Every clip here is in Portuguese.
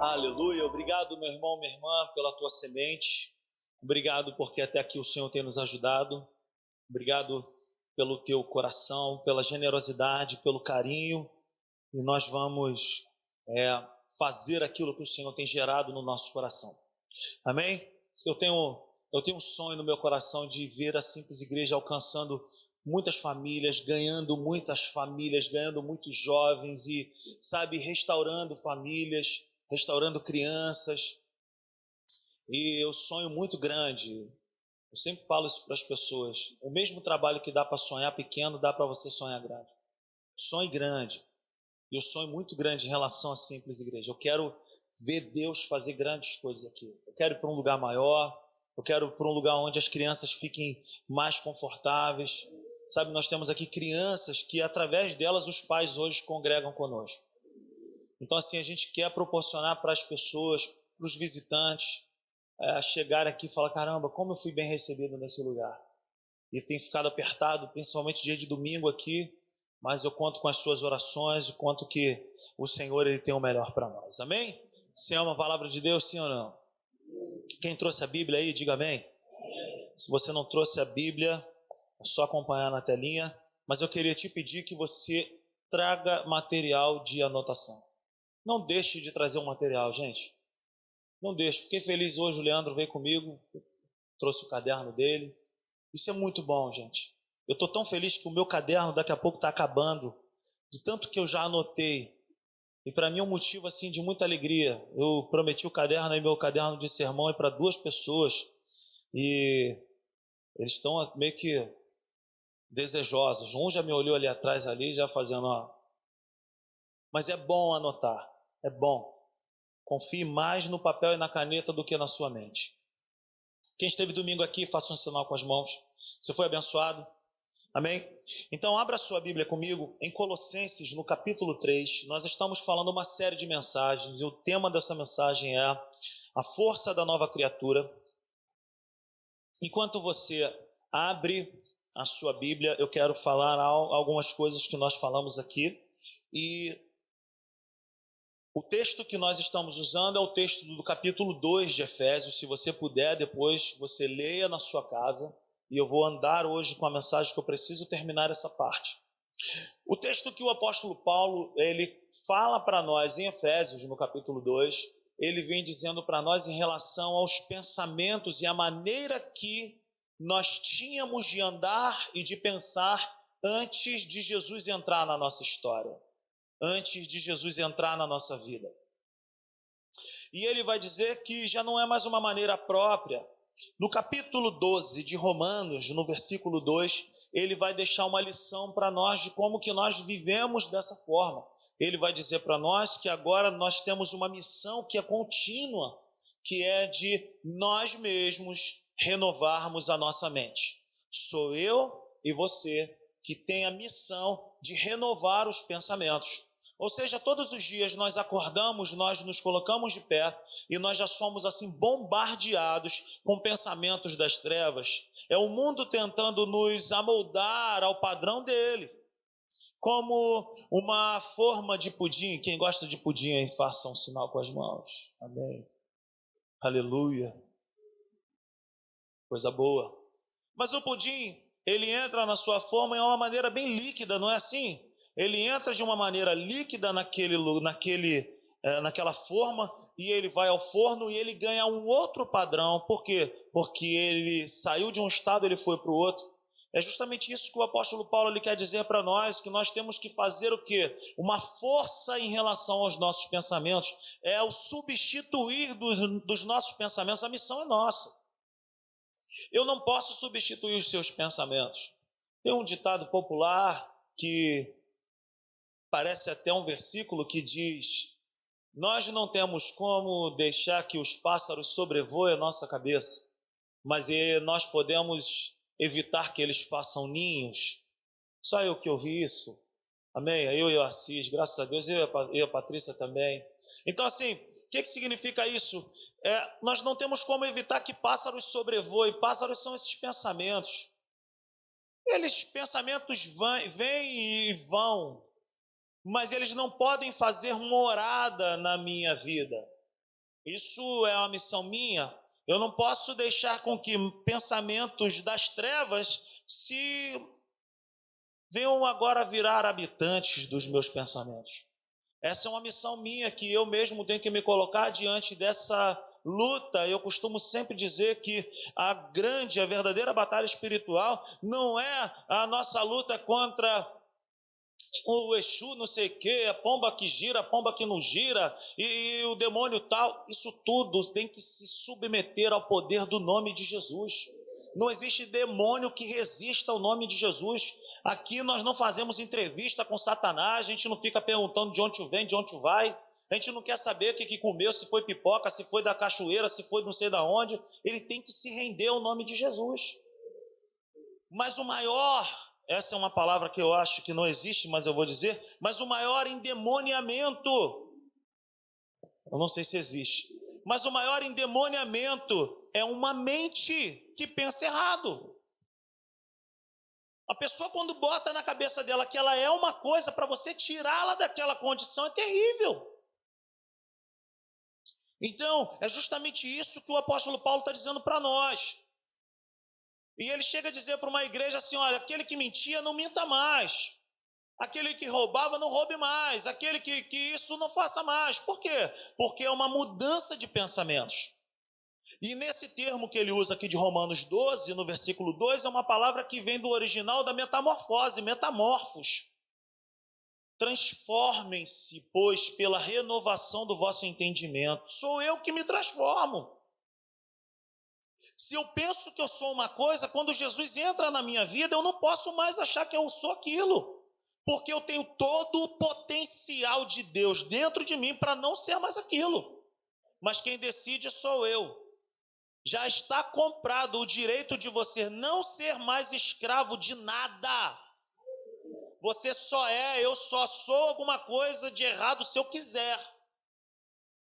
Aleluia. Obrigado, meu irmão, minha irmã, pela tua semente. Obrigado porque até aqui o Senhor tem nos ajudado. Obrigado pelo teu coração, pela generosidade, pelo carinho. E nós vamos fazer aquilo que o Senhor tem gerado no nosso coração. Amém? Eu tenho um sonho no meu coração de ver a Simples Igreja alcançando muitas famílias, ganhando muitos jovens e, sabe, restaurando famílias, restaurando crianças. E eu sonho muito grande. Eu sempre falo isso para as pessoas. O mesmo trabalho que dá para sonhar pequeno, dá para você sonhar grande. Sonhe grande. E eu sonho muito grande em relação à Simples Igreja. Eu quero ver Deus fazer grandes coisas aqui. Eu quero ir para um lugar maior. Eu quero ir para um lugar onde as crianças fiquem mais confortáveis. Sabe, nós temos aqui crianças que, através delas, os pais hoje congregam conosco. Então, assim, a gente quer proporcionar para as pessoas, para os visitantes, chegar aqui e falar, caramba, como eu fui bem recebido nesse lugar. E tem ficado apertado, principalmente dia de domingo aqui, mas eu conto com as suas orações, eu conto que o Senhor ele tem o melhor para nós. Amém? Você ama a palavra de Deus, sim ou não? Quem trouxe a Bíblia aí, diga amém. Se você não trouxe a Bíblia, é só acompanhar na telinha. Mas eu queria te pedir que você traga material de anotação. Não deixe de trazer um material, gente. Não deixe. Fiquei feliz hoje, o Leandro veio comigo, trouxe o caderno dele. Isso é muito bom, gente. Eu estou tão feliz que o meu caderno daqui a pouco está acabando, de tanto que eu já anotei. E para mim é um motivo assim de muita alegria. Eu prometi o caderno aí, meu caderno de sermão, para 2 pessoas. E eles estão meio que desejosos. Um já me olhou ali atrás, ali, já fazendo, ó. Mas é bom anotar. É bom. Confie mais no papel e na caneta do que na sua mente. Quem esteve domingo aqui, faça um sinal com as mãos. Você foi abençoado? Amém? Então, abra sua Bíblia comigo em Colossenses, no capítulo 3. Nós estamos falando uma série de mensagens e o tema dessa mensagem é a força da nova criatura. Enquanto você abre a sua Bíblia, eu quero falar algumas coisas que nós falamos aqui. E o texto que nós estamos usando é o texto do capítulo 2 de Efésios. Se você puder, depois você leia na sua casa. E eu vou andar hoje com a mensagem que eu preciso terminar essa parte. O texto que o apóstolo Paulo ele fala para nós em Efésios, no capítulo 2, ele vem dizendo para nós em relação aos pensamentos e a maneira que nós tínhamos de andar e de pensar antes de Jesus entrar na nossa história, antes de Jesus entrar na nossa vida. E ele vai dizer que já não é mais uma maneira própria. No capítulo 12 de Romanos, no versículo 2, ele vai deixar uma lição para nós de como que nós vivemos dessa forma. Ele vai dizer para nós que agora nós temos uma missão que é contínua, que é de nós mesmos renovarmos a nossa mente. Sou eu e você que tem a missão de renovar os pensamentos. Ou seja, todos os dias nós acordamos, nós nos colocamos de pé e nós já somos assim bombardeados com pensamentos das trevas. É o mundo tentando nos amoldar ao padrão dele, como uma forma de pudim. Quem gosta de pudim aí, faça um sinal com as mãos. Amém. Aleluia. Coisa boa. Mas o pudim, ele entra na sua forma em uma maneira bem líquida, não é assim? Ele entra de uma maneira líquida naquela forma e ele vai ao forno e ele ganha um outro padrão. Por quê? Porque ele saiu de um estado e ele foi para o outro. É justamente isso que o apóstolo Paulo ele quer dizer para nós, que nós temos que fazer o quê? Uma força em relação aos nossos pensamentos. É o substituir dos nossos pensamentos. A missão é nossa. Eu não posso substituir os seus pensamentos. Tem um ditado popular que parece até um versículo que diz: nós não temos como deixar que os pássaros sobrevoem a nossa cabeça, mas nós podemos evitar que eles façam ninhos. Só eu que ouvi isso. Amém? Eu e o Assis, graças a Deus, eu e a Patrícia também. Então assim, o que significa isso? Nós não temos como evitar que pássaros sobrevoem. Pássaros são esses pensamentos. Pensamentos vêm e vão. mas eles não podem fazer morada na minha vida. Isso é uma missão minha. Eu não posso deixar com que pensamentos das trevas venham agora virar habitantes dos meus pensamentos. Essa é uma missão minha que eu mesmo tenho que me colocar diante dessa luta. Eu costumo sempre dizer que a verdadeira batalha espiritual não é a nossa luta contra o Exu não sei o quê, a pomba que gira, a pomba que não gira, e o demônio tal. Isso tudo tem que se submeter ao poder do nome de Jesus. Não existe demônio que resista ao nome de Jesus. Aqui nós não fazemos entrevista com Satanás, a gente não fica perguntando de onde vem, de onde vai. A gente não quer saber o que comeu, se foi pipoca, se foi da cachoeira, se foi não sei da onde. Ele tem que se render ao nome de Jesus. Mas o maior, essa é uma palavra que eu acho que não existe, mas eu vou dizer, mas o maior endemoniamento, eu não sei se existe, mas o maior endemoniamento é uma mente que pensa errado. A pessoa, quando bota na cabeça dela que ela é uma coisa, para você tirá-la daquela condição é terrível. Então, é justamente isso que o apóstolo Paulo está dizendo para nós. E ele chega a dizer para uma igreja assim, olha, aquele que mentia não minta mais. Aquele que roubava não roube mais. Aquele que isso não faça mais. Por quê? Porque é uma mudança de pensamentos. E nesse termo que ele usa aqui de Romanos 12, no versículo 2, é uma palavra que vem do original da metamorfose, metamorfos. Transformem-se, pois, pela renovação do vosso entendimento. Sou eu que me transformo. Se eu penso que eu sou uma coisa, quando Jesus entra na minha vida, eu não posso mais achar que eu sou aquilo. Porque eu tenho todo o potencial de Deus dentro de mim para não ser mais aquilo. Mas quem decide sou eu. Já está comprado o direito de você não ser mais escravo de nada. Você eu só sou alguma coisa de errado se eu quiser.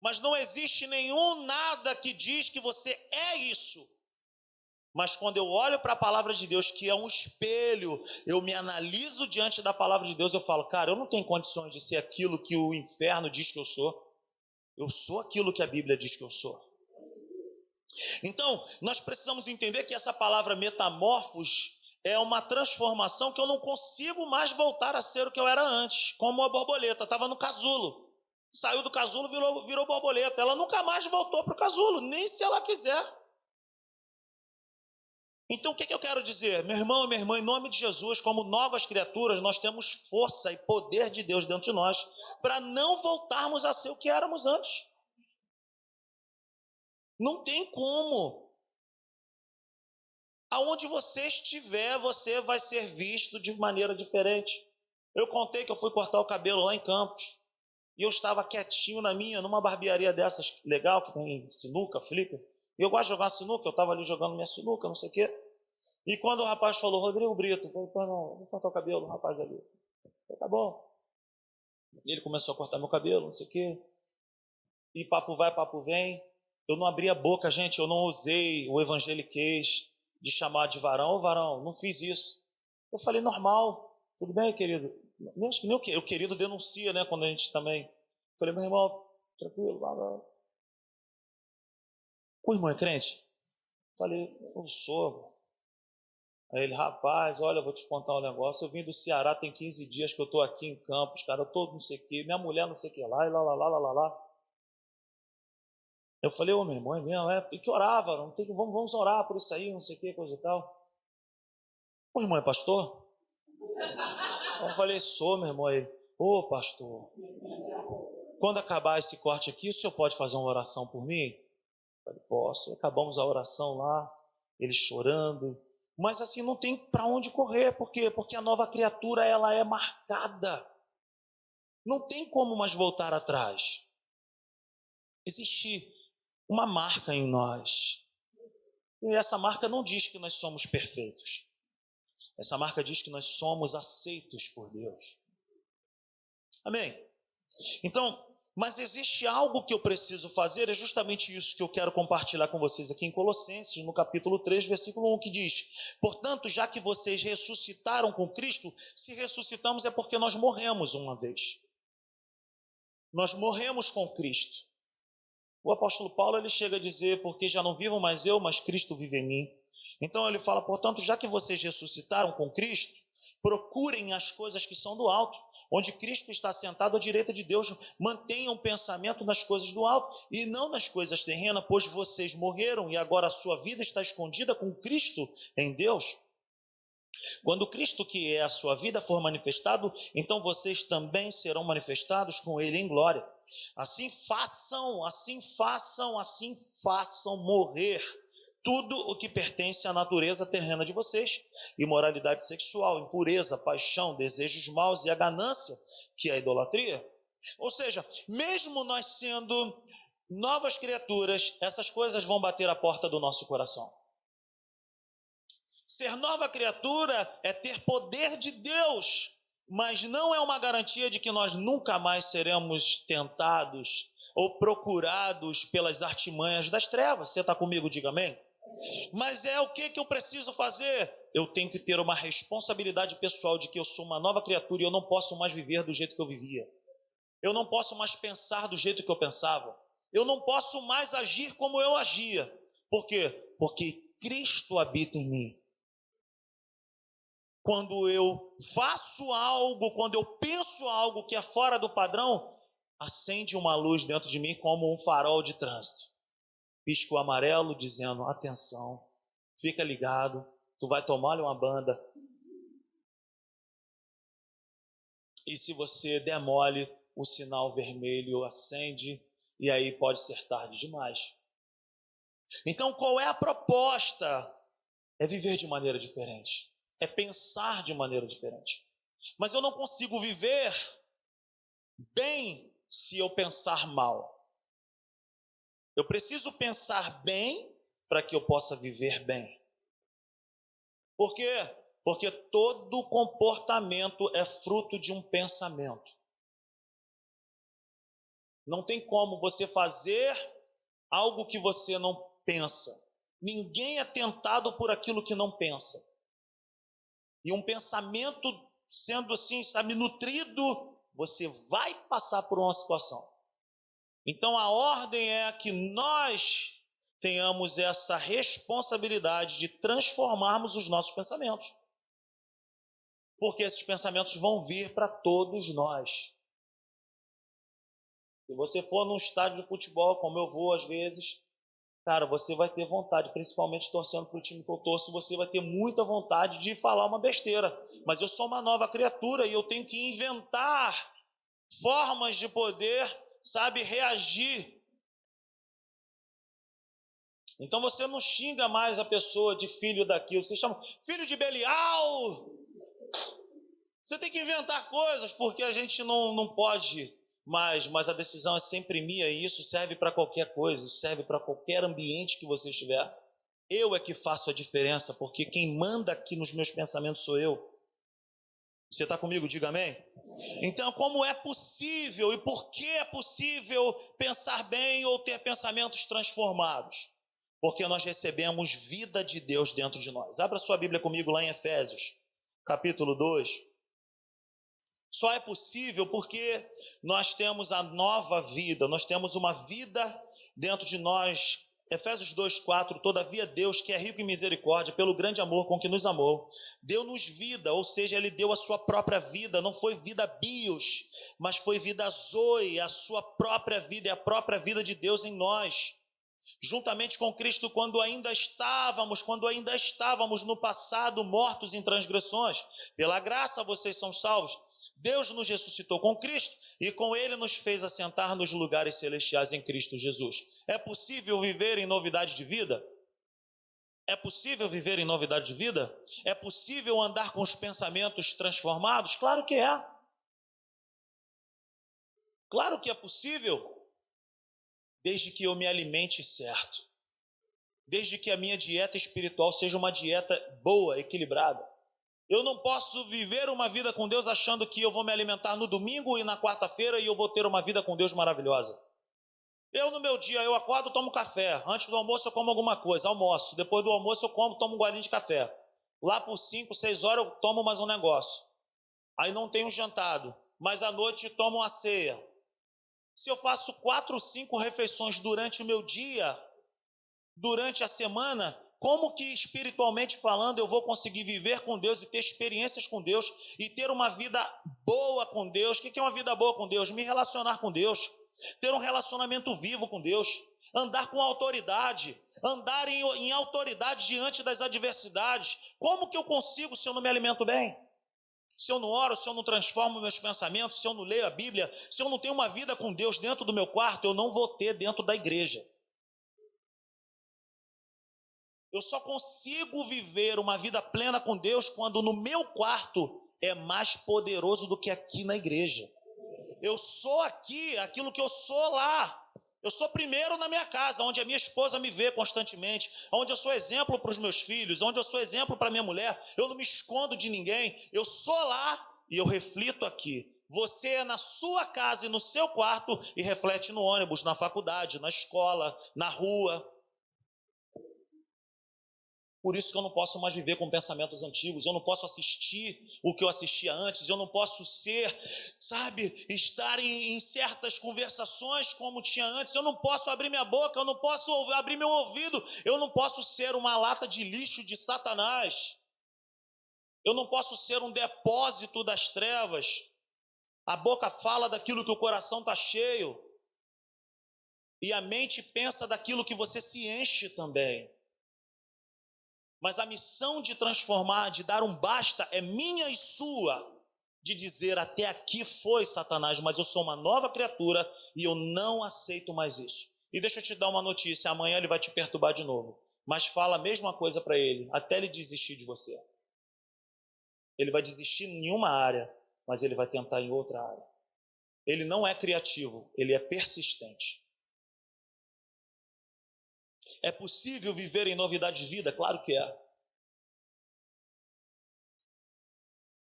Mas não existe nenhum nada que diz que você é isso. Mas quando eu olho para a palavra de Deus, que é um espelho, eu me analiso diante da palavra de Deus, eu falo, cara, eu não tenho condições de ser aquilo que o inferno diz que eu sou. Eu sou aquilo que a Bíblia diz que eu sou. Então, nós precisamos entender que essa palavra metamorfos é uma transformação que eu não consigo mais voltar a ser o que eu era antes. Como a borboleta, estava no casulo. Saiu do casulo, virou borboleta. Ela nunca mais voltou para o casulo, nem se ela quiser. Então, o que eu quero dizer? Meu irmão e minha irmã, em nome de Jesus, como novas criaturas, nós temos força e poder de Deus dentro de nós para não voltarmos a ser o que éramos antes. Não tem como. Aonde você estiver, você vai ser visto de maneira diferente. Eu contei que eu fui cortar o cabelo lá em Campos. E eu estava quietinho numa barbearia dessas, legal, que tem sinuca, flipper. E eu gosto de jogar sinuca, eu estava ali jogando minha sinuca, não sei o quê. E quando o rapaz falou, Rodrigo Brito, eu falei, não, vou cortar o cabelo, o rapaz ali. Eu falei, tá bom. E ele começou a cortar meu cabelo, não sei o quê. E papo vai, papo vem. Eu não abri a boca, gente, eu não usei o evangeliquez de chamar de varão. Ô varão, não fiz isso. Eu falei, normal, tudo bem, querido? Acho que nem o querido denuncia, né, quando a gente também... Eu falei, meu irmão, tranquilo, blá, blá. O irmão é crente? Eu falei, eu sou. Aí ele, rapaz, olha, eu vou te contar um negócio. Eu vim do Ceará, tem 15 dias que eu estou aqui em Campos, cara, eu tô não sei o quê, minha mulher não sei o que lá, e lá. Eu falei, ô meu irmão, é mesmo, tem que orar, varão, vamos orar por isso aí, não sei o que, coisa e tal. O irmão é pastor? Eu falei, sou, meu irmão. Ele, ô pastor, quando acabar esse corte aqui, o senhor pode fazer uma oração por mim? Eu falei, posso. Acabamos a oração lá, ele chorando. Mas assim, não tem para onde correr. Por quê? Porque a nova criatura, ela é marcada. Não tem como mais voltar atrás. Existe uma marca em nós. E essa marca não diz que nós somos perfeitos. Essa marca diz que nós somos aceitos por Deus. Amém? Então, mas existe algo que eu preciso fazer, é justamente isso que eu quero compartilhar com vocês aqui em Colossenses, no capítulo 3, versículo 1, que diz: portanto, já que vocês ressuscitaram com Cristo, se ressuscitamos é porque nós morremos uma vez. Nós morremos com Cristo. O apóstolo Paulo ele chega a dizer, porque já não vivo mais eu, mas Cristo vive em mim. Então ele fala, portanto, já que vocês ressuscitaram com Cristo, procurem as coisas que são do alto, onde Cristo está sentado à direita de Deus. Mantenham o pensamento nas coisas do alto e não nas coisas terrenas, pois vocês morreram e agora a sua vida está escondida com Cristo em Deus. Quando Cristo, que é a sua vida, for manifestado, então vocês também serão manifestados com Ele em glória. Assim façam morrer tudo o que pertence à natureza terrena de vocês: imoralidade sexual, impureza, paixão, desejos maus e a ganância, que é a idolatria. Ou seja, mesmo nós sendo novas criaturas, essas coisas vão bater a porta do nosso coração. Ser nova criatura é ter poder de Deus, mas não é uma garantia de que nós nunca mais seremos tentados ou procurados pelas artimanhas das trevas. Você está comigo? Diga amém. Mas é o que eu preciso fazer? Eu tenho que ter uma responsabilidade pessoal de que eu sou uma nova criatura e eu não posso mais viver do jeito que eu vivia. Eu não posso mais pensar do jeito que eu pensava. Eu não posso mais agir como eu agia. Por quê? Porque Cristo habita em mim. Quando eu faço algo, quando eu penso algo que é fora do padrão, acende uma luz dentro de mim como um farol de trânsito. Pisco amarelo dizendo, atenção, fica ligado, tu vai tomar uma banda. E se você demole, o sinal vermelho acende e aí pode ser tarde demais. Então qual é a proposta? É viver de maneira diferente. É pensar de maneira diferente. Mas eu não consigo viver bem se eu pensar mal. Eu preciso pensar bem para que eu possa viver bem. Por quê? Porque todo comportamento é fruto de um pensamento. Não tem como você fazer algo que você não pensa. Ninguém é tentado por aquilo que não pensa. E um pensamento sendo assim, sabe, nutrido, você vai passar por uma situação. Então a ordem é que nós tenhamos essa responsabilidade de transformarmos os nossos pensamentos. Porque esses pensamentos vão vir para todos nós. Se você for num estádio de futebol, como eu vou às vezes, cara, você vai ter vontade, principalmente torcendo para o time que eu torço, você vai ter muita vontade de falar uma besteira. Mas eu sou uma nova criatura e eu tenho que inventar formas de poder, sabe, reagir. Então você não xinga mais a pessoa de filho daquilo, você chama filho de Belial. Você tem que inventar coisas, porque a gente não pode mais, mas a decisão é sempre minha e isso serve para qualquer coisa, isso serve para qualquer ambiente que você estiver. Eu é que faço a diferença, porque quem manda aqui nos meus pensamentos sou eu. Você está comigo? Diga amém. Então, como é possível e por que é possível pensar bem ou ter pensamentos transformados? Porque nós recebemos vida de Deus dentro de nós. Abra sua Bíblia comigo lá em Efésios, capítulo 2. Só é possível porque nós temos a nova vida, nós temos uma vida dentro de nós. Efésios 2:4, todavia Deus, que é rico em misericórdia, pelo grande amor com que nos amou, deu-nos vida, ou seja, Ele deu a sua própria vida, não foi vida bios, mas foi vida zoe, a sua própria vida, é a própria vida de Deus em nós. Juntamente com Cristo, quando ainda estávamos no passado mortos em transgressões, pela graça vocês são salvos. Deus nos ressuscitou com Cristo e com Ele nos fez assentar nos lugares celestiais em Cristo Jesus. É possível viver em novidade de vida? É possível viver em novidade de vida? É possível andar com os pensamentos transformados? Claro que é. Claro que é possível. Desde que eu me alimente certo. Desde que a minha dieta espiritual seja uma dieta boa, equilibrada. Eu não posso viver uma vida com Deus achando que eu vou me alimentar no domingo e na quarta-feira e eu vou ter uma vida com Deus maravilhosa. Eu no meu dia, eu acordo, tomo café. Antes do almoço eu como alguma coisa, almoço. Depois do almoço eu tomo um golinho de café. Lá por 5, 6 horas eu tomo mais um negócio. Aí não tenho jantado. Mas à noite tomo uma ceia. Se eu faço 4 ou 5 refeições durante o meu dia, durante a semana, como que espiritualmente falando eu vou conseguir viver com Deus e ter experiências com Deus e ter uma vida boa com Deus? O que é uma vida boa com Deus? Me relacionar com Deus, ter um relacionamento vivo com Deus, andar com autoridade, andar em autoridade diante das adversidades. Como que eu consigo se eu não me alimento bem? Se eu não oro, se eu não transformo meus pensamentos, se eu não leio a Bíblia, se eu não tenho uma vida com Deus dentro do meu quarto, eu não vou ter dentro da igreja. Eu só consigo viver uma vida plena com Deus quando no meu quarto é mais poderoso do que aqui na igreja. Eu sou aqui aquilo que eu sou lá. Eu sou primeiro na minha casa, onde a minha esposa me vê constantemente, onde eu sou exemplo para os meus filhos, onde eu sou exemplo para minha mulher. Eu não me escondo de ninguém, eu sou lá e eu reflito aqui. Você é na sua casa e no seu quarto e reflete no ônibus, na faculdade, na escola, na rua. Por isso que eu não posso mais viver com pensamentos antigos, eu não posso assistir o que eu assistia antes, eu não posso ser, estar em certas conversações como tinha antes, eu não posso abrir minha boca, eu não posso abrir meu ouvido, eu não posso ser uma lata de lixo de Satanás, eu não posso ser um depósito das trevas. A boca fala daquilo que o coração está cheio, e a mente pensa daquilo que você se enche também. Mas a missão de transformar, de dar um basta, é minha e sua, de dizer até aqui foi Satanás, mas eu sou uma nova criatura e eu não aceito mais isso. E deixa eu te dar uma notícia, amanhã ele vai te perturbar de novo, mas fala a mesma coisa para ele, até ele desistir de você. Ele vai desistir em nenhuma área, mas ele vai tentar em outra área. Ele não é criativo, ele é persistente. É possível viver em novidade de vida? Claro que é.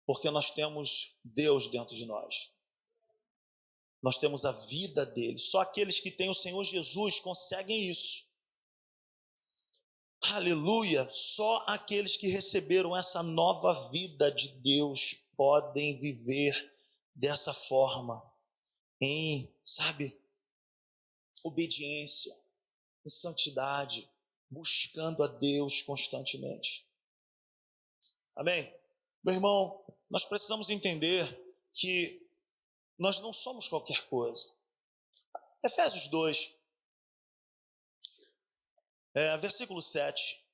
Porque nós temos Deus dentro de nós. Nós temos a vida dele. Só aqueles que têm o Senhor Jesus conseguem isso. Aleluia! Só aqueles que receberam essa nova vida de Deus podem viver dessa forma. Em, obediência, em santidade, buscando a Deus constantemente. Amém? Meu irmão, nós precisamos entender que nós não somos qualquer coisa. Efésios 2, versículo 7,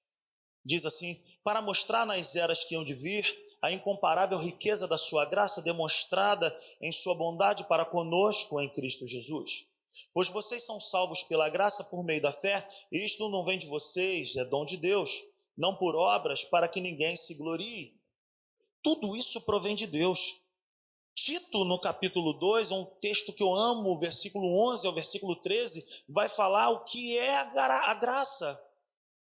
diz assim: para mostrar nas eras que hão de vir a incomparável riqueza da sua graça demonstrada em sua bondade para conosco em Cristo Jesus. Pois vocês são salvos pela graça por meio da fé, e isto não vem de vocês, é dom de Deus, não por obras para que ninguém se glorie. Tudo isso provém de Deus. Tito, no capítulo 2, é um texto que eu amo, o versículo 11 ao versículo 13, vai falar o que é a graça.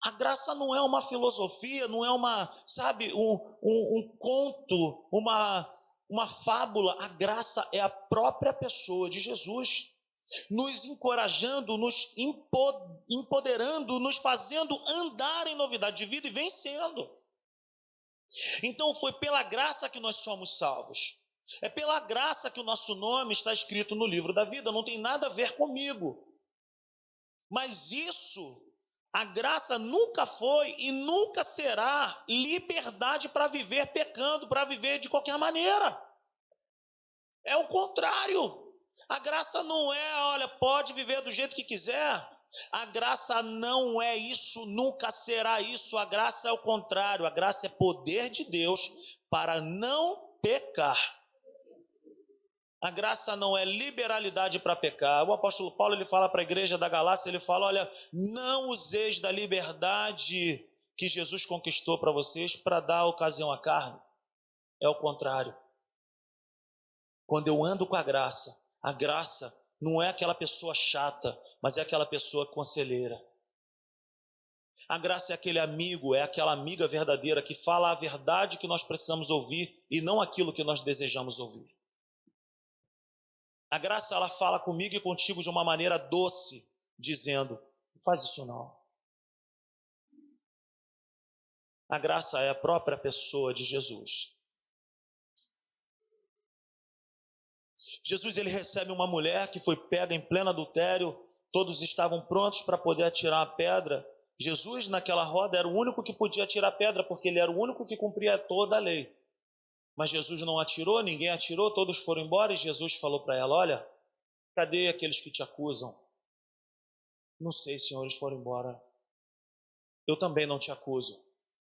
A graça não é uma filosofia, não é um conto, uma fábula. A graça é a própria pessoa de Jesus, nos encorajando, nos empoderando, nos fazendo andar em novidade de vida e vencendo. Então foi pela graça que nós somos salvos. É pela graça que o nosso nome está escrito no livro da vida, não tem nada a ver comigo. Mas isso, a graça nunca foi e nunca será liberdade para viver pecando, para viver de qualquer maneira. É o contrário. A graça não é, pode viver do jeito que quiser. A graça não é isso, nunca será isso. A graça é o contrário. A graça é poder de Deus para não pecar. A graça não é liberalidade para pecar. O apóstolo Paulo, ele fala para a igreja da Galácia, ele fala, não useis da liberdade que Jesus conquistou para vocês para dar ocasião à carne. É o contrário. Quando eu ando com a graça não é aquela pessoa chata, mas é aquela pessoa conselheira. A graça é aquele amigo, é aquela amiga verdadeira que fala a verdade que nós precisamos ouvir e não aquilo que nós desejamos ouvir. A graça, ela fala comigo e contigo de uma maneira doce, dizendo, não faz isso não. A graça é a própria pessoa de Jesus. Jesus, ele recebe uma mulher que foi pega em pleno adultério, todos estavam prontos para poder atirar a pedra. Jesus, naquela roda, era o único que podia atirar a pedra, porque ele era o único que cumpria toda a lei. Mas Jesus não atirou, ninguém atirou, todos foram embora e Jesus falou para ela: olha, cadê aqueles que te acusam? Não sei, Senhor, eles foram embora. Eu também não te acuso.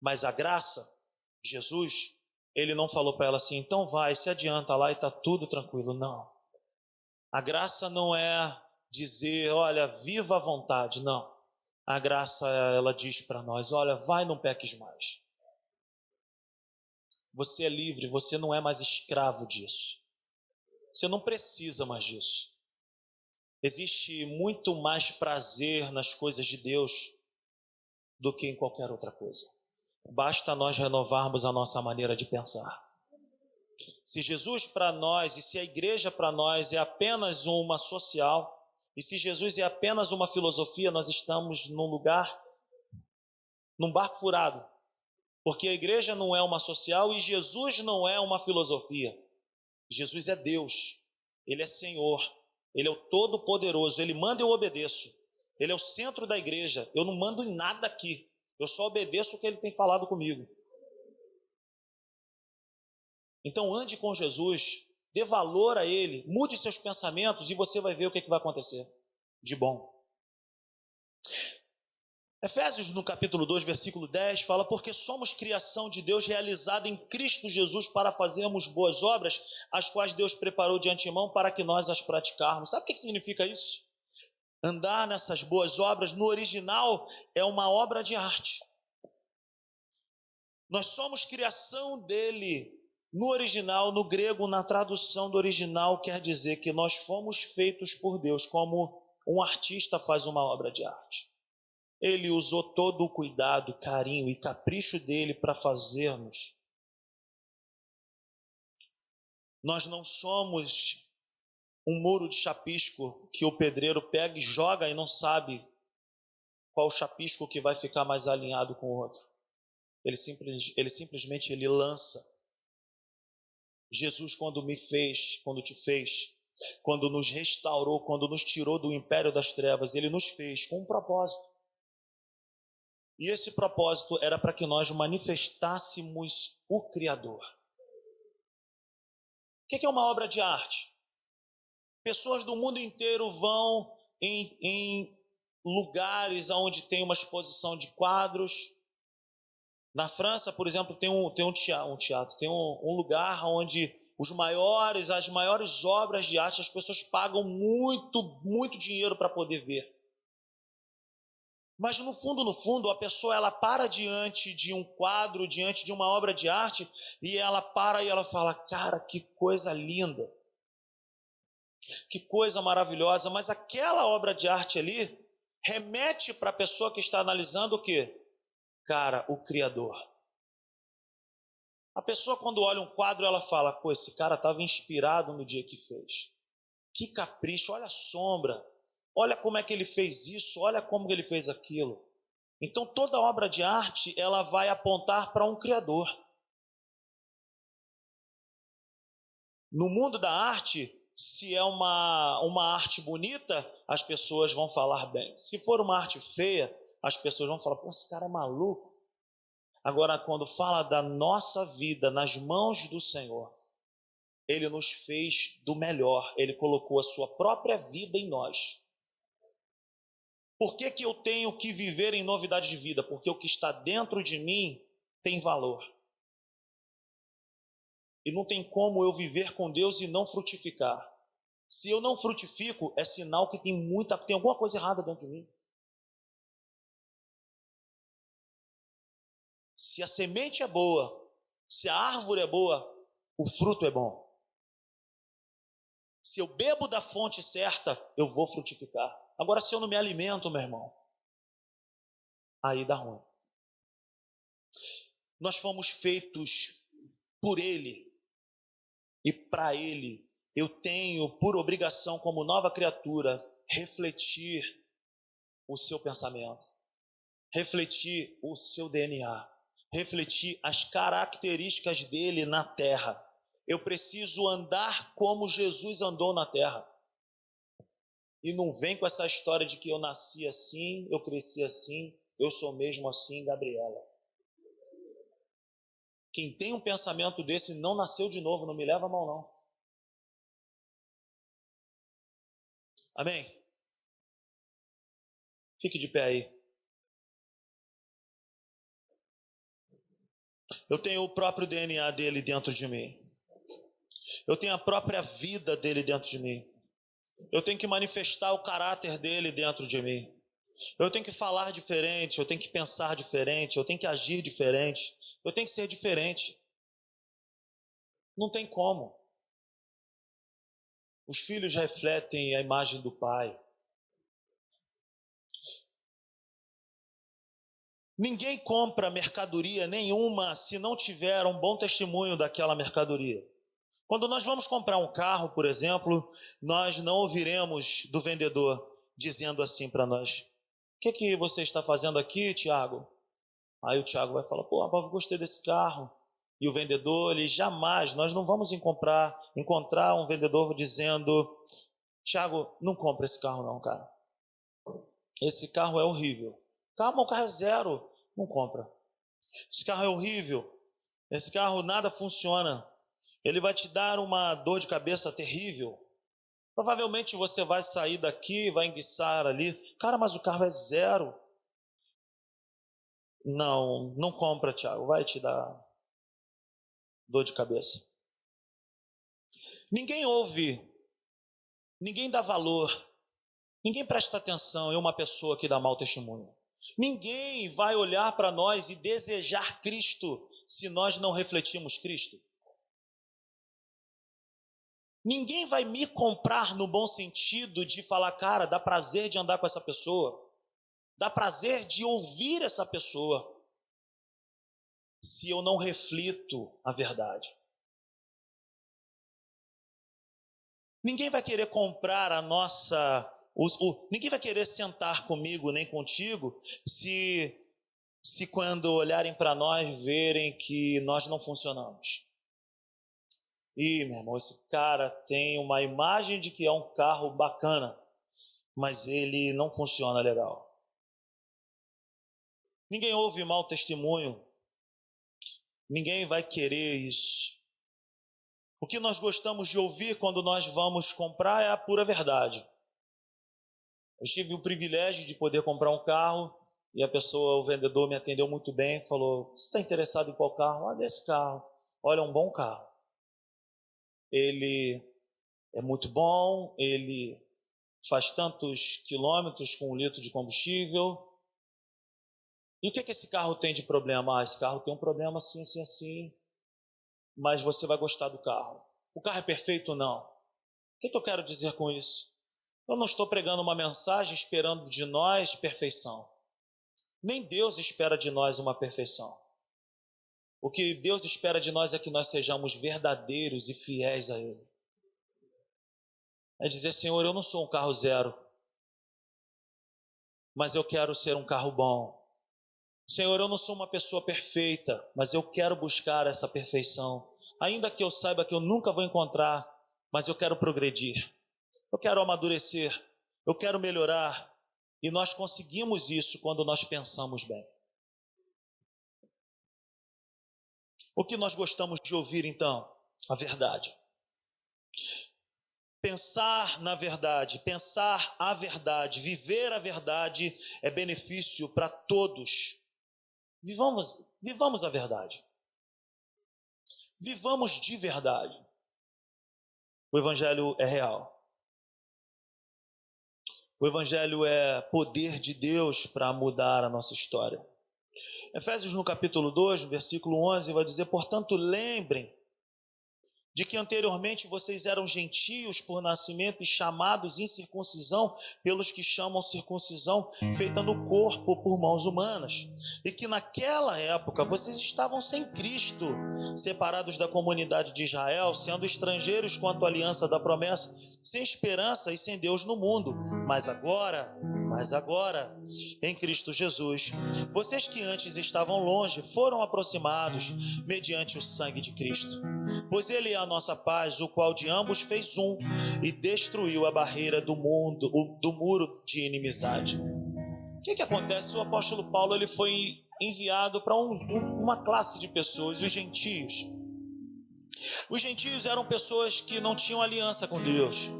Mas a graça, Jesus, ele não falou para ela assim: então vai, se adianta lá e está tudo tranquilo. Não. A graça não é dizer: olha, viva à vontade. Não. A graça, ela diz para nós: olha, vai, não peques mais. Você é livre, você não é mais escravo disso. Você não precisa mais disso. Existe muito mais prazer nas coisas de Deus do que em qualquer outra coisa. Basta nós renovarmos a nossa maneira de pensar. Se Jesus para nós e se a igreja para nós é apenas uma social, e se Jesus é apenas uma filosofia, nós estamos num barco furado. Porque a igreja não é uma social e Jesus não é uma filosofia. Jesus é Deus, Ele é Senhor, Ele é o Todo-Poderoso, Ele manda e eu obedeço. Ele é o centro da igreja, eu não mando em nada aqui, eu só obedeço o que Ele tem falado comigo. Então ande com Jesus, dê valor a Ele, mude seus pensamentos e você vai ver o que vai acontecer de bom. Efésios, no capítulo 2, versículo 10, fala: porque somos criação de Deus realizada em Cristo Jesus para fazermos boas obras, as quais Deus preparou de antemão para que nós as praticarmos. Sabe o que significa isso? Andar nessas boas obras, no original, é uma obra de arte. Nós somos criação dele. No original, no grego, na tradução do original, quer dizer que nós fomos feitos por Deus, como um artista faz uma obra de arte. Ele usou todo o cuidado, carinho e capricho dele para fazermos. Nós não somos um muro de chapisco que o pedreiro pega e joga e não sabe qual chapisco que vai ficar mais alinhado com o outro. Ele simplesmente lança. Jesus, quando me fez, quando te fez, quando nos restaurou, quando nos tirou do império das trevas, ele nos fez com um propósito. E esse propósito era para que nós manifestássemos o Criador. O que é uma obra de arte? Pessoas do mundo inteiro vão em lugares onde tem uma exposição de quadros. Na França, por exemplo, tem um teatro, tem um lugar onde as maiores obras de arte, as pessoas pagam muito, muito dinheiro para poder ver. Mas no fundo, a pessoa ela para diante de um quadro, diante de uma obra de arte, e ela para e ela fala: cara, que coisa linda, que coisa maravilhosa. Mas aquela obra de arte ali remete para a pessoa que está analisando o quê? Cara, o Criador. A pessoa, quando olha um quadro, ela fala: pô, esse cara estava inspirado no dia que fez. Que capricho, olha a sombra. Olha como é que ele fez isso, olha como ele fez aquilo. Então toda obra de arte, ela vai apontar para um Criador. No mundo da arte, se é uma arte bonita, as pessoas vão falar bem. Se for uma arte feia, as pessoas vão falar: pô, esse cara é maluco. Agora, quando fala da nossa vida nas mãos do Senhor, Ele nos fez do melhor. Ele colocou a sua própria vida em nós. Por que eu tenho que viver em novidade de vida? Porque o que está dentro de mim tem valor. E não tem como eu viver com Deus e não frutificar. Se eu não frutifico, é sinal que tem alguma coisa errada dentro de mim. Se a semente é boa, se a árvore é boa, o fruto é bom. Se eu bebo da fonte certa, eu vou frutificar. Agora, se eu não me alimento, meu irmão, aí dá ruim. Nós fomos feitos por Ele e para Ele. Eu tenho por obrigação, como nova criatura, refletir o seu pensamento, refletir o seu DNA, refletir as características dele na terra. Eu preciso andar como Jesus andou na terra. E não vem com essa história de que eu nasci assim, eu cresci assim, eu sou mesmo assim, Gabriela. Quem tem um pensamento desse não nasceu de novo, não me leva a mal não. Amém? Fique de pé aí. Eu tenho o próprio DNA dele dentro de mim. Eu tenho a própria vida dele dentro de mim. Eu tenho que manifestar o caráter dele dentro de mim. Eu tenho que falar diferente, eu tenho que pensar diferente, eu tenho que agir diferente, eu tenho que ser diferente. Não tem como. Os filhos refletem a imagem do pai. Ninguém compra mercadoria nenhuma se não tiver um bom testemunho daquela mercadoria. Quando nós vamos comprar um carro, por exemplo, nós não ouviremos do vendedor dizendo assim para nós: o que você está fazendo aqui, Tiago? Aí o Tiago vai falar: pô, rapaz, eu gostei desse carro. E o vendedor, nós não vamos encontrar um vendedor dizendo: Tiago, não compra esse carro não, cara. Esse carro é horrível. Calma, o carro é zero. Não compra. Esse carro é horrível. Esse carro nada funciona. Ele vai te dar uma dor de cabeça terrível. Provavelmente você vai sair daqui, vai enguiçar ali. Cara, mas o carro é zero. Não compra, Tiago. Vai te dar dor de cabeça. Ninguém ouve. Ninguém dá valor. Ninguém presta atenção em uma pessoa que dá mau testemunho. Ninguém vai olhar para nós e desejar Cristo se nós não refletimos Cristo. Ninguém vai me comprar no bom sentido de falar: cara, dá prazer de andar com essa pessoa, dá prazer de ouvir essa pessoa, se eu não reflito a verdade. Ninguém vai querer comprar a nossa... ninguém vai querer sentar comigo nem contigo se quando olharem para nós verem que nós não funcionamos. Meu irmão, esse cara tem uma imagem de que é um carro bacana, mas ele não funciona legal. Ninguém ouve mau testemunho. Ninguém vai querer isso. O que nós gostamos de ouvir quando nós vamos comprar é a pura verdade. Eu tive o privilégio de poder comprar um carro e o vendedor me atendeu muito bem, falou: você está interessado em qual carro? Olha esse carro. Olha, é um bom carro. Ele é muito bom, ele faz tantos quilômetros com 1 litro de combustível. E o que esse carro tem de problema? Esse carro tem um problema assim, assim, assim, mas você vai gostar do carro. O carro é perfeito? Não. O que eu quero dizer com isso? Eu não estou pregando uma mensagem esperando de nós perfeição. Nem Deus espera de nós uma perfeição. O que Deus espera de nós é que nós sejamos verdadeiros e fiéis a Ele. É dizer: Senhor, eu não sou um carro zero, mas eu quero ser um carro bom. Senhor, eu não sou uma pessoa perfeita, mas eu quero buscar essa perfeição. Ainda que eu saiba que eu nunca vou encontrar, mas eu quero progredir. Eu quero amadurecer. Eu quero melhorar. E nós conseguimos isso quando nós pensamos bem. O que nós gostamos de ouvir então? A verdade. Pensar na verdade, pensar a verdade, viver a verdade é benefício para todos. Vivamos a verdade. Vivamos de verdade. O Evangelho é real. O Evangelho é poder de Deus para mudar a nossa história. Efésios no capítulo 2, no versículo 11, vai dizer: portanto, lembrem de que anteriormente vocês eram gentios por nascimento e chamados incircuncisão pelos que chamam circuncisão feita no corpo por mãos humanas, e que naquela época vocês estavam sem Cristo, separados da comunidade de Israel, sendo estrangeiros quanto à aliança da promessa, sem esperança e sem Deus no mundo. Mas agora Mas agora, em Cristo Jesus, vocês que antes estavam longe foram aproximados mediante o sangue de Cristo. Pois Ele é a nossa paz, o qual de ambos fez um e destruiu a barreira do muro de inimizade. O que acontece? O apóstolo Paulo ele foi enviado para uma classe de pessoas, os gentios. Os gentios eram pessoas que não tinham aliança com Deus.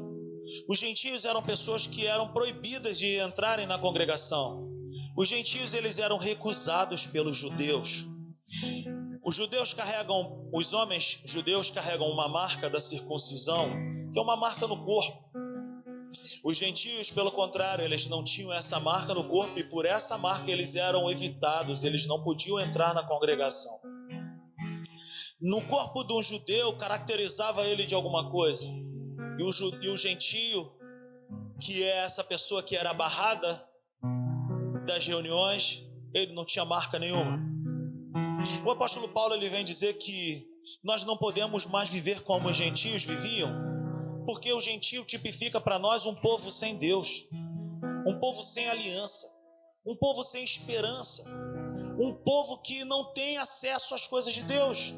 Os gentios eram pessoas que eram proibidas de entrarem na congregação. Os gentios eles eram recusados pelos judeus. Os homens judeus carregam uma marca da circuncisão, que é uma marca no corpo. Os gentios, pelo contrário, eles não tinham essa marca no corpo e por essa marca eles eram evitados, eles não podiam entrar na congregação. No corpo de um judeu caracterizava ele de alguma coisa. E o gentio, que é essa pessoa que era barrada das reuniões, ele não tinha marca nenhuma. O apóstolo Paulo ele vem dizer que nós não podemos mais viver como os gentios viviam, porque o gentio tipifica para nós um povo sem Deus, um povo sem aliança, um povo sem esperança, um povo que não tem acesso às coisas de Deus.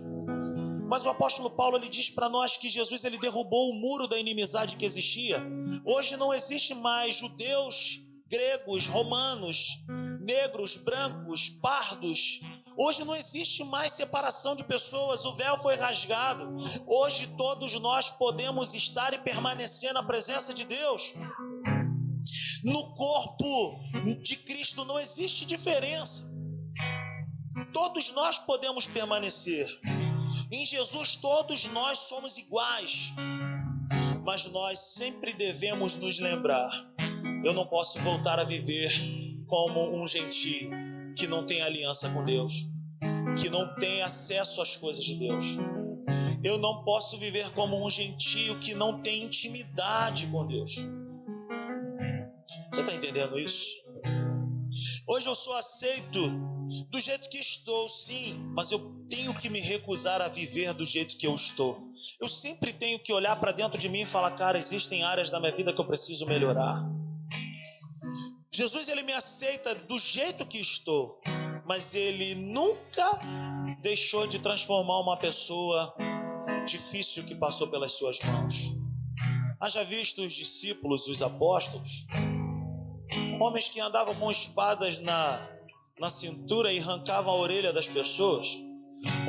Mas o apóstolo Paulo ele diz para nós que Jesus ele derrubou o muro da inimizade que existia. Hoje não existe mais judeus, gregos, romanos, negros, brancos, pardos. Hoje não existe mais separação de pessoas, o véu foi rasgado. Hoje todos nós podemos estar e permanecer na presença de Deus. No corpo de Cristo não existe diferença. Todos nós podemos permanecer. Em Jesus todos nós somos iguais. Mas nós sempre devemos nos lembrar: eu não posso voltar a viver como um gentio que não tem aliança com Deus, que não tem acesso às coisas de Deus. Eu não posso viver como um gentio que não tem intimidade com Deus. Você está entendendo isso? Hoje eu sou aceito do jeito que estou, sim, mas eu tenho que me recusar a viver do jeito que eu estou. Eu sempre tenho que olhar para dentro de mim e falar: cara, existem áreas da minha vida que eu preciso melhorar. Jesus ele me aceita do jeito que estou, mas ele nunca deixou de transformar uma pessoa difícil que passou pelas suas mãos. Haja visto os discípulos, os apóstolos, homens que andavam com espadas na cintura e arrancavam a orelha das pessoas,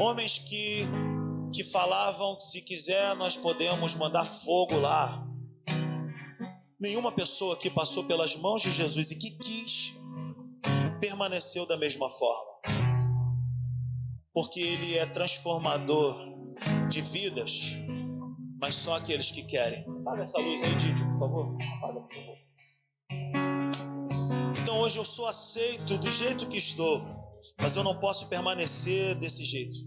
homens que falavam que se quiser nós podemos mandar fogo lá. Nenhuma pessoa que passou pelas mãos de Jesus e que quis permaneceu da mesma forma, porque ele é transformador de vidas, mas só aqueles que querem. Apaga essa luz aí, Didi, por favor. Apaga, por favor. Então hoje eu sou aceito do jeito que estou, mas eu não posso permanecer desse jeito.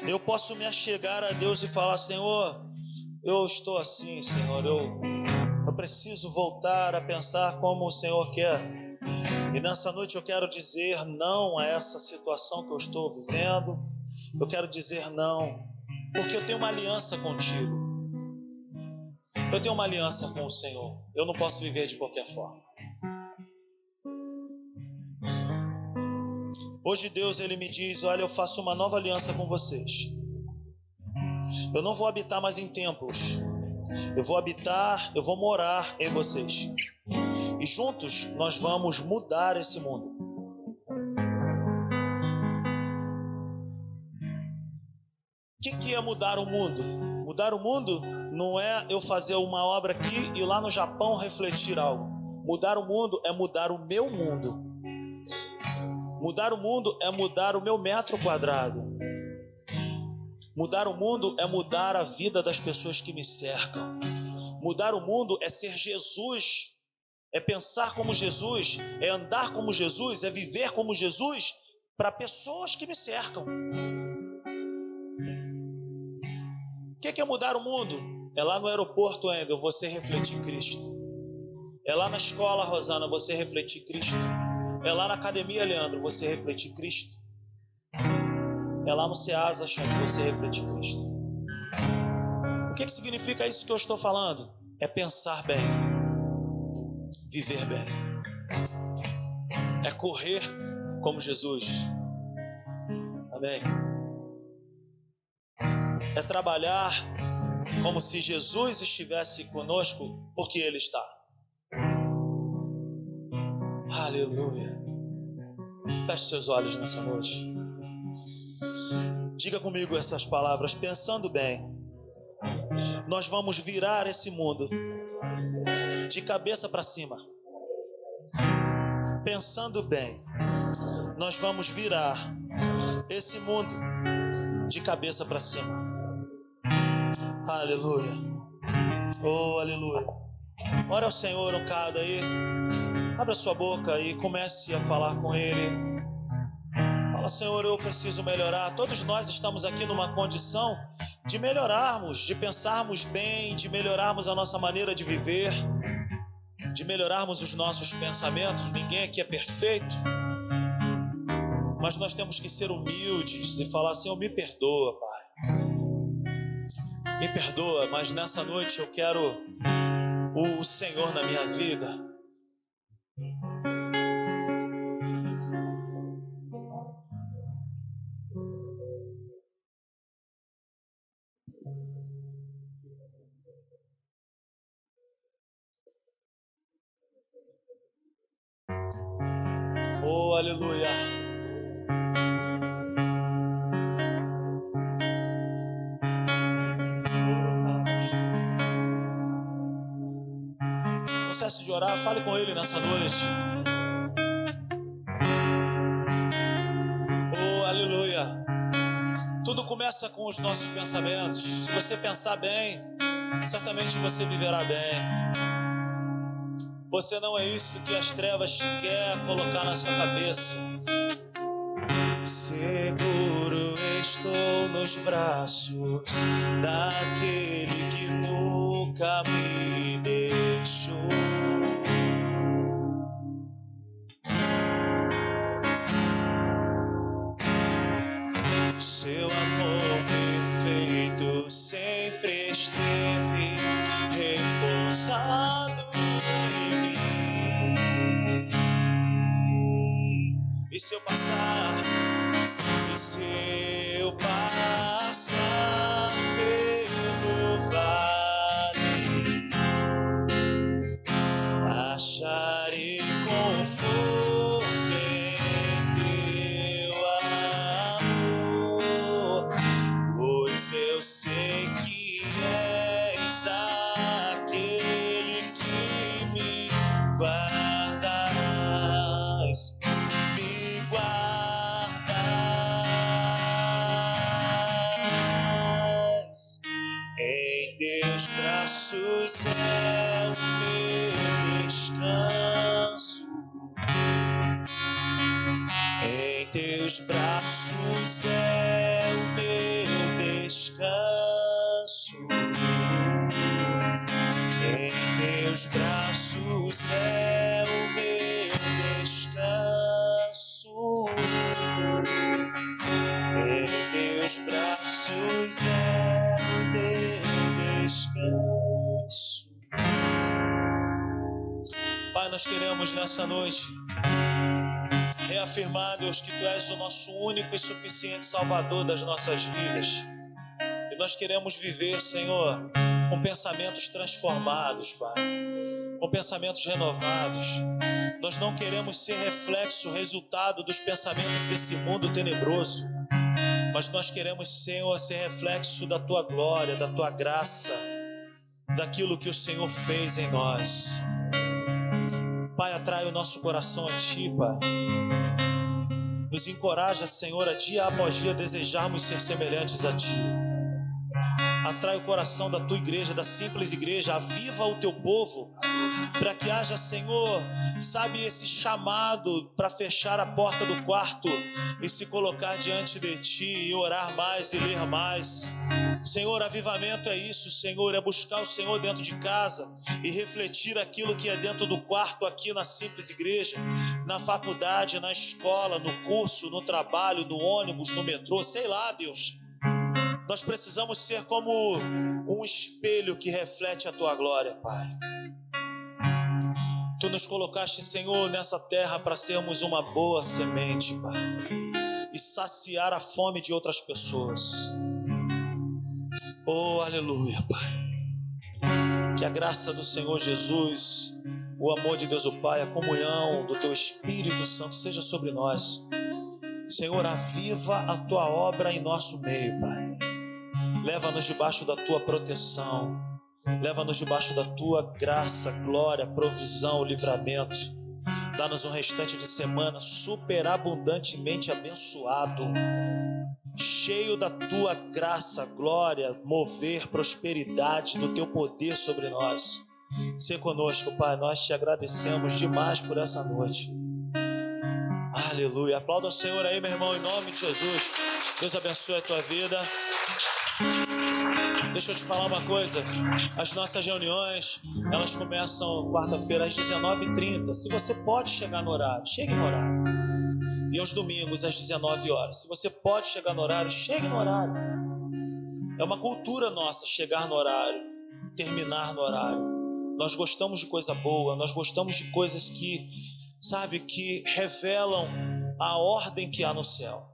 Eu posso me achegar a Deus e falar: Senhor, eu estou assim, Senhor, eu preciso voltar a pensar como o Senhor quer. E nessa noite eu quero dizer não a essa situação que eu estou vivendo. Eu quero dizer não, porque eu tenho uma aliança contigo. Eu tenho uma aliança com o Senhor. Eu não posso viver de qualquer forma. Hoje Deus ele me diz: olha, eu faço uma nova aliança com vocês. Eu não vou habitar mais em templos. Eu vou morar em vocês. E juntos nós vamos mudar esse mundo. O que é mudar o mundo? Mudar o mundo não é eu fazer uma obra aqui e lá no Japão refletir algo. Mudar o mundo é mudar o meu mundo. Mudar o mundo é mudar o meu metro quadrado. Mudar o mundo é mudar a vida das pessoas que me cercam. Mudar o mundo é ser Jesus, é pensar como Jesus, é andar como Jesus, é viver como Jesus para pessoas que me cercam. O que é mudar o mundo? É lá no aeroporto, ainda você refletir Cristo. É lá na escola, Rosana, você refletir Cristo. É lá na academia, Leandro, você refletir Cristo. É lá no Ceasa, Xande, você refletir Cristo. O que significa isso que eu estou falando? É pensar bem. viver bem. É correr como Jesus. Amém. É trabalhar como se Jesus estivesse conosco, porque Ele está. Aleluia. Feche seus olhos nessa noite. Diga comigo essas palavras, pensando bem. Nós vamos virar esse mundo de cabeça para cima. Pensando bem, nós vamos virar esse mundo de cabeça para cima. Aleluia. Oh, aleluia. Ora ao Senhor um bocado aí. Abra sua boca e comece a falar com Ele. Fala, Senhor, eu preciso melhorar. Todos nós estamos aqui numa condição de melhorarmos, de pensarmos bem, de melhorarmos a nossa maneira de viver, de melhorarmos os nossos pensamentos. Ninguém aqui é perfeito, mas nós temos que ser humildes e falar, Senhor, me perdoa, Pai. Me perdoa, mas nessa noite eu quero o Senhor na minha vida. Oh, aleluia. Não cesse de orar, fale com Ele nessa noite. Oh, aleluia. Tudo começa com os nossos pensamentos. Se você pensar bem, certamente você viverá bem. Você não é isso que as trevas quer colocar na sua cabeça. Seguro estou nos braços daquele que nunca me deixou. Seu amor perfeito sempre esteve repousado em mim. E se eu passar pelo vale, acharei conforto em teu amor, pois eu sei que és aquele que me guardas, me guardas. Em teus braços é o meu descanso. Em teus braços é o meu descanso. Em teus braços é o meu descanso. Em teus braços é o meu descanso. Pai, nós queremos nessa noite reafirmar, Deus, que Tu és o nosso único e suficiente Salvador das nossas vidas. E nós queremos viver, Senhor, com pensamentos transformados, Pai, com pensamentos renovados. Nós não queremos ser reflexo, resultado dos pensamentos desse mundo tenebroso, mas nós queremos, Senhor, ser reflexo da Tua glória, da Tua graça, daquilo que o Senhor fez em nós. Pai, atrai o nosso coração a Ti, Pai. Nos encoraja, Senhor, a dia após dia desejarmos ser semelhantes a Ti. Atrai o coração da Tua igreja, da simples igreja. Aviva o Teu povo, para que haja, Senhor, sabe, esse chamado para fechar a porta do quarto e se colocar diante de Ti e orar mais e ler mais. Senhor, avivamento é isso, Senhor, é buscar o Senhor dentro de casa e refletir aquilo que é dentro do quarto aqui na simples igreja, na faculdade, na escola, no curso, no trabalho, no ônibus, no metrô, sei lá, Deus. Nós precisamos ser como um espelho que reflete a Tua glória, Pai. Tu nos colocaste, Senhor, nessa terra para sermos uma boa semente, Pai, e saciar a fome de outras pessoas. Oh, aleluia, Pai. Que a graça do Senhor Jesus, o amor de Deus o Pai, a comunhão do Teu Espírito Santo seja sobre nós. Senhor, aviva a Tua obra em nosso meio, Pai. Leva-nos debaixo da Tua proteção. Leva-nos debaixo da Tua graça, glória, provisão, livramento. Dá-nos um restante de semana superabundantemente abençoado, cheio da Tua graça, glória, mover, prosperidade do Teu poder sobre nós. Sê conosco, Pai, nós Te agradecemos demais por essa noite. Aleluia. Aplauda o Senhor aí, meu irmão, em nome de Jesus. Deus abençoe a tua vida. Deixa eu te falar uma coisa. As nossas reuniões, elas começam quarta-feira às 19h30. Se você pode chegar no horário, chegue no horário. E aos domingos às 19 horas. Se você pode chegar no horário, chegue no horário. É uma cultura nossa chegar no horário, terminar no horário. Nós gostamos de coisa boa, nós gostamos de coisas que, sabe, que revelam a ordem que há no céu.